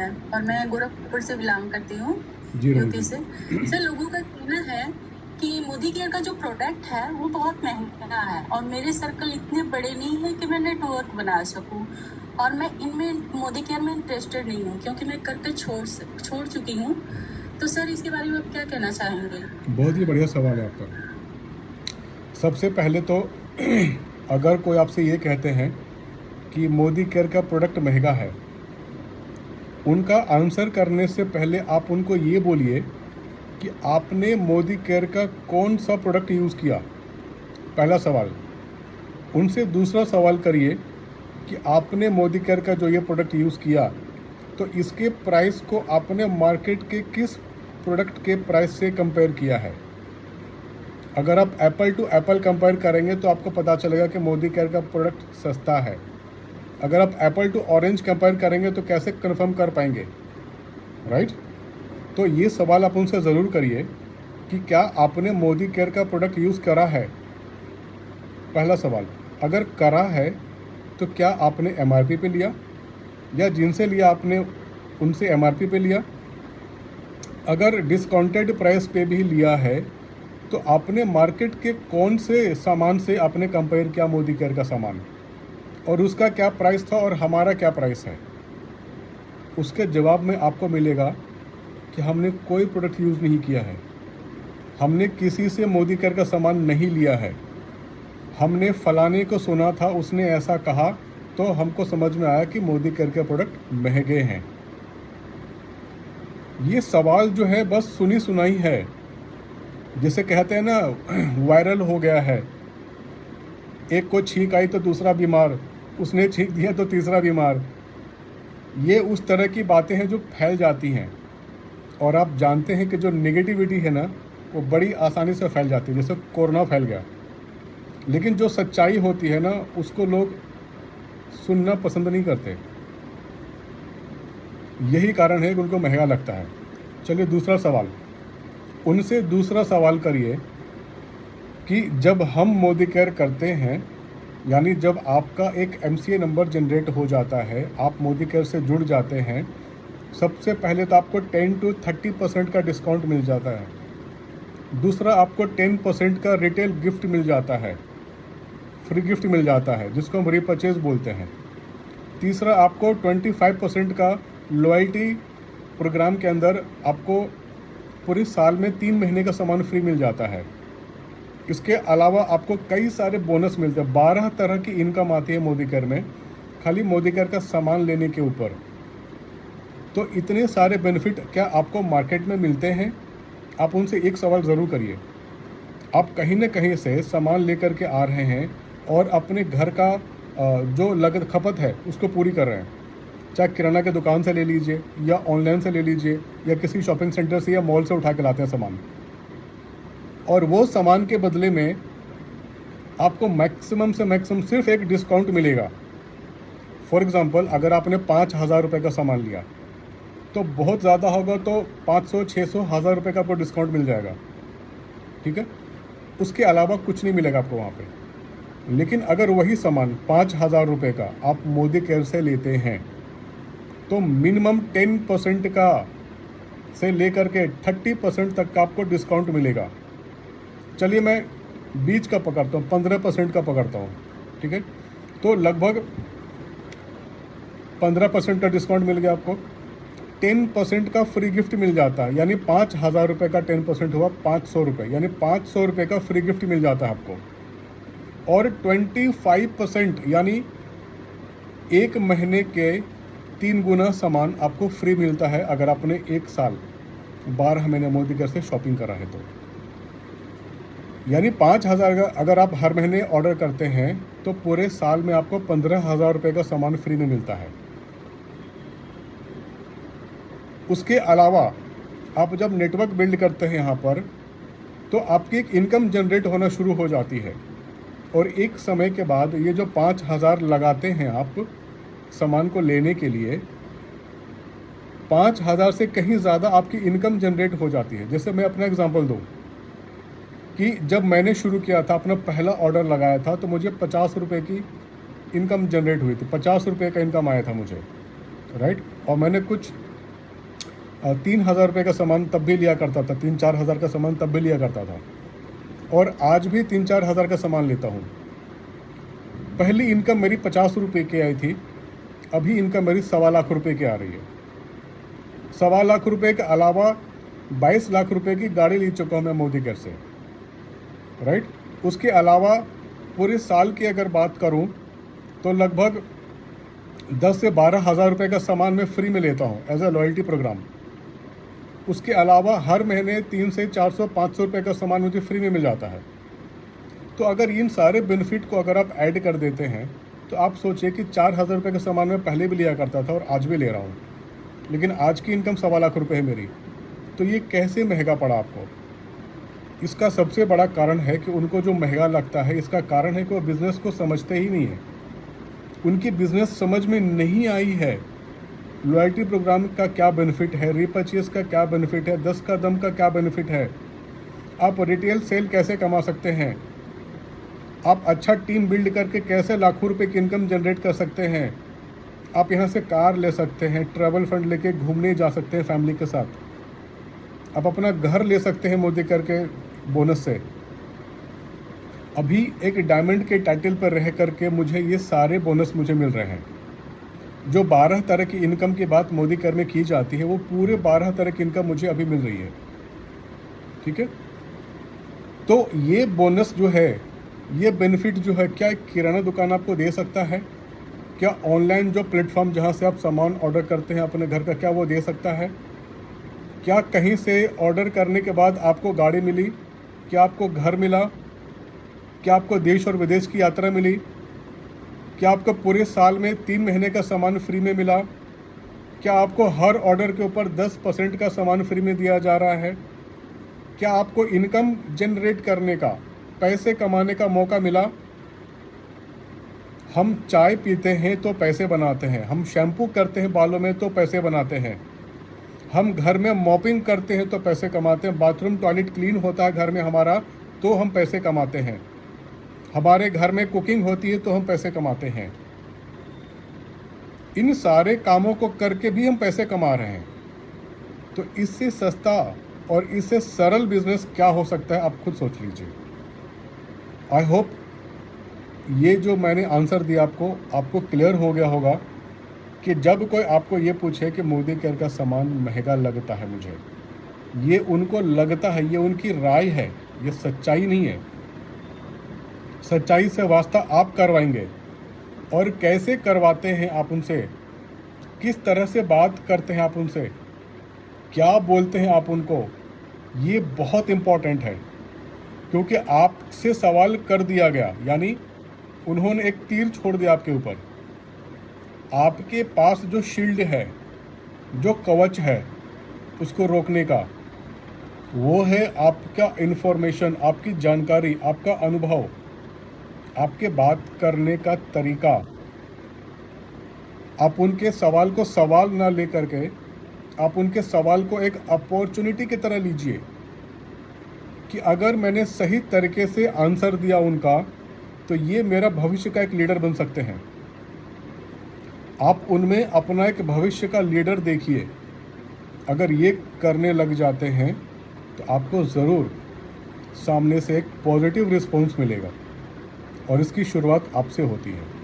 है और मैं गोरखपुर से बिलोंग करती हूँ, जी राहुल यूपी जी। से। सर, लोगों का कहना है कि मोदी केयर का जो प्रोडक्ट है वो बहुत महंगा है और मेरे सर्कल इतने बड़े नहीं है कि मैं नेटवर्क बना सकूं, और मैं इनमें मोदी केयर में इंटरेस्टेड नहीं हूँ क्योंकि मैं करके छोड़ चुकी हूँ। तो सर, इसके बारे में आप क्या कहना चाहेंगे? बहुत ही बढ़िया सवाल है आपका। सबसे पहले तो अगर कोई आपसे ये कहते हैं कि मोदी केयर का प्रोडक्ट महंगा है, उनका आंसर करने से पहले आप उनको ये बोलिए कि आपने मोदी केयर का कौन सा प्रोडक्ट यूज़ किया, पहला सवाल। उनसे दूसरा सवाल करिए कि आपने मोदी केयर का जो ये प्रोडक्ट यूज़ किया तो इसके प्राइस को आपने मार्केट के किस प्रोडक्ट के प्राइस से कंपेयर किया है। अगर आप एप्पल टू एप्पल कंपेयर करेंगे तो आपको पता चलेगा कि मोदी केयर का प्रोडक्ट सस्ता है। अगर आप एप्पल टू ऑरेंज कंपेयर करेंगे तो कैसे कंफर्म कर पाएंगे, राइट? तो ये सवाल आप उनसे ज़रूर करिए कि क्या आपने मोदी केयर का प्रोडक्ट यूज़ करा है, पहला सवाल। अगर करा है तो क्या आपने एमआरपी पे लिया या जिनसे लिया आपने उनसे एमआरपी पे लिया। अगर डिस्काउंटेड प्राइस पे भी लिया है तो आपने मार्केट के कौन से सामान से आपने कंपेयर किया मोदी केयर का सामान, और उसका क्या प्राइस था और हमारा क्या प्राइस है। उसके जवाब में आपको मिलेगा कि हमने कोई प्रोडक्ट यूज़ नहीं किया है, हमने किसी से मोदी केयर का सामान नहीं लिया है, हमने फलाने को सुना था उसने ऐसा कहा तो हमको समझ में आया कि मोदी केयर के प्रोडक्ट महंगे हैं। ये सवाल जो है बस सुनी सुनाई है, जिसे कहते हैं ना वायरल हो गया है। एक को छींक आई तो दूसरा बीमार, उसने छींक दिया तो तीसरा बीमार। ये उस तरह की बातें हैं जो फैल जाती हैं, और आप जानते हैं कि जो नेगेटिविटी है ना वो बड़ी आसानी से फैल जाती है, जैसे कोरोना फैल गया। लेकिन जो सच्चाई होती है ना उसको लोग सुनना पसंद नहीं करते, यही कारण है कि उनको महंगा लगता है। चलिए दूसरा सवाल, उनसे दूसरा सवाल करिए कि जब हम मोदी केयर करते हैं, यानी जब आपका एक MCA नंबर जनरेट हो जाता है, आप मोदी केयर से जुड़ जाते हैं, सबसे पहले तो आपको 10 to 30% का डिस्काउंट मिल जाता है। दूसरा, आपको 10% का रिटेल गिफ्ट मिल जाता है, फ्री गिफ्ट मिल जाता है जिसको हम रीपर्चेज बोलते हैं। तीसरा, आपको 25% का लॉयल्टी प्रोग्राम के अंदर आपको पूरे साल में 3 महीने का सामान फ्री मिल जाता है। इसके अलावा आपको कई सारे बोनस मिलते हैं। 12 तरह की इनकम आती है मोदी केयर में, खाली मोदी केयर का सामान लेने के ऊपर। तो इतने सारे बेनिफिट क्या आपको मार्केट में मिलते हैं? आप उनसे एक सवाल ज़रूर करिए। आप कहीं ना कहीं से सामान लेकर के आ रहे हैं और अपने घर का जो लागत खपत है उसको पूरी कर रहे हैं, चाहे किराना के दुकान से ले लीजिए या ऑनलाइन से ले लीजिए या किसी शॉपिंग सेंटर से या मॉल से उठा के लाते हैं सामान, और वो सामान के बदले में आपको मैक्सिमम से मैक्सिमम सिर्फ एक डिस्काउंट मिलेगा। फॉर एग्ज़ाम्पल, अगर आपने 5,000 रुपये का सामान लिया तो बहुत ज़्यादा होगा तो 500, 600, 1,000 रुपये का आपको डिस्काउंट मिल जाएगा, ठीक है? उसके अलावा कुछ नहीं मिलेगा आपको वहाँ पे। लेकिन अगर वही सामान 5,000 रुपये का आप मोदी केयर से लेते हैं तो मिनिमम 10% का से लेकर के 30% तक का आपको डिस्काउंट मिलेगा। चलिए मैं बीच का पकड़ता हूँ, 15% का पकड़ता हूँ, ठीक है? तो लगभग 15% का डिस्काउंट मिल गया आपको। 10% का फ्री गिफ्ट मिल जाता है, यानी 5,000 रुपये का 10% हुआ 500 रुपये, यानी 500 रुपये का फ्री गिफ्ट मिल जाता है आपको। और 25% यानी 1 महीने के 3 गुना सामान आपको फ्री मिलता है अगर आपने 1 साल 12 महीने मोदी केयर से शॉपिंग करा है तो। यानी 5,000 का अगर आप हर महीने ऑर्डर करते हैं तो पूरे साल में आपको 15,000 रुपये का सामान फ्री में मिलता है। उसके अलावा आप जब नेटवर्क बिल्ड करते हैं यहाँ पर तो आपकी एक इनकम जनरेट होना शुरू हो जाती है, और एक समय के बाद ये जो 5,000 लगाते हैं आप सामान को लेने के लिए, 5,000 से कहीं ज़्यादा आपकी इनकम जनरेट हो जाती है। जैसे मैं अपना एग्जांपल दूँ कि जब मैंने शुरू किया था, अपना पहला ऑर्डर लगाया था तो मुझे 50 रुपये की इनकम जनरेट हुई थी, 50 रुपये का इनकम आया था मुझे, राइट? और मैंने कुछ ₹3,000 का सामान तब भी लिया करता था, 3-4 हज़ार का सामान तब भी लिया करता था, और आज भी 3-4 हज़ार का सामान लेता हूँ। पहली इनकम मेरी ₹50 की आई थी, अभी इनकम मेरी ₹1.25 लाख की आ रही है। ₹1.25 लाख के अलावा 22 लाख रुपए की गाड़ी ले चुका हूँ मैं मोदी केयर से, राइट। उसके अलावा पूरे साल की अगर बात करूँ तो लगभग 10 से 12 हज़ार रुपये का सामान मैं फ्री में लेता हूँ एज अ लॉयल्टी प्रोग्राम। उसके अलावा हर महीने 300 से 400-500 रुपये का सामान मुझे फ्री में मिल जाता है। तो अगर इन सारे बेनिफिट को अगर आप ऐड कर देते हैं तो आप सोचिए कि 4,000 रुपये का सामान मैं पहले भी लिया करता था और आज भी ले रहा हूँ, लेकिन आज की इनकम ₹1.25 लाख है मेरी। तो ये कैसे महंगा पड़ा आपको? इसका सबसे बड़ा कारण है कि उनको जो महंगा लगता है, इसका कारण है कि वो बिज़नेस को समझते ही नहीं है। उनकी बिज़नेस समझ में नहीं आई है लॉयल्टी प्रोग्राम का क्या बेनिफिट है, रीपर्चेस का क्या बेनिफिट है, 10 कदम का क्या बेनिफिट है, आप रिटेल सेल कैसे कमा सकते हैं, आप अच्छा टीम बिल्ड करके कैसे लाखों रुपए की इनकम जनरेट कर सकते हैं, आप यहाँ से कार ले सकते हैं, ट्रैवल फंड लेके घूमने जा सकते हैं फैमिली के साथ, आप अपना घर ले सकते हैं मोदी केयर के बोनस से। अभी एक डायमंड के टाइटल पर रह करके मुझे ये सारे बोनस मुझे मिल रहे हैं। जो 12 तरह की इनकम की बात मोदी केयर में की जाती है, वो पूरे 12 तरह की इनकम मुझे अभी मिल रही है, ठीक है। तो ये बोनस जो है, ये बेनिफिट जो है, क्या एक किराना दुकान आपको दे सकता है? क्या ऑनलाइन जो प्लेटफॉर्म जहाँ से आप सामान ऑर्डर करते हैं अपने घर का, क्या वो दे सकता है? क्या कहीं से ऑर्डर करने के बाद आपको गाड़ी मिली? क्या आपको घर मिला? क्या आपको देश और विदेश की यात्रा मिली? क्या आपको पूरे साल में 3 महीने का सामान फ्री में मिला? क्या आपको हर ऑर्डर के ऊपर 10% का सामान फ्री में दिया जा रहा है? क्या आपको इनकम जनरेट करने का, पैसे कमाने का मौका मिला? हम चाय पीते हैं तो पैसे बनाते हैं, हम शैम्पू करते हैं बालों में तो पैसे बनाते हैं, हम घर में मॉपिंग करते हैं तो पैसे कमाते हैं, बाथरूम टॉयलेट क्लीन होता है घर में हमारा तो हम पैसे कमाते हैं, हमारे घर में कुकिंग होती है तो हम पैसे कमाते हैं। इन सारे कामों को करके भी हम पैसे कमा रहे हैं। तो इससे सस्ता और इससे सरल बिजनेस क्या हो सकता है, आप खुद सोच लीजिए। आई होप ये जो मैंने आंसर दिया आपको क्लियर हो गया होगा कि जब कोई आपको ये पूछे कि मोदी केयर का सामान महंगा लगता है मुझे, ये उनको लगता है, ये उनकी राय है, ये सच्चाई नहीं है। सच्चाई से वास्ता आप करवाएंगे, और कैसे करवाते हैं आप उनसे, किस तरह से बात करते हैं आप उनसे, क्या बोलते हैं आप उनको, ये बहुत इम्पॉर्टेंट है। क्योंकि आपसे सवाल कर दिया गया, यानी उन्होंने एक तीर छोड़ दिया आपके ऊपर। आपके पास जो शील्ड है, जो कवच है उसको रोकने का, वो है आपका इन्फॉर्मेशन, आपकी जानकारी, आपका अनुभव, आपके बात करने का तरीका। आप उनके सवाल को सवाल ना लेकर के, आप उनके सवाल को एक अपॉर्चुनिटी की तरह लीजिए कि अगर मैंने सही तरीके से आंसर दिया उनका, तो ये मेरा भविष्य का एक लीडर बन सकते हैं। आप उनमें अपना एक भविष्य का लीडर देखिए। अगर ये करने लग जाते हैं तो आपको ज़रूर सामने से एक पॉजिटिव रिस्पॉन्स मिलेगा, और इसकी शुरुआत आपसे होती है।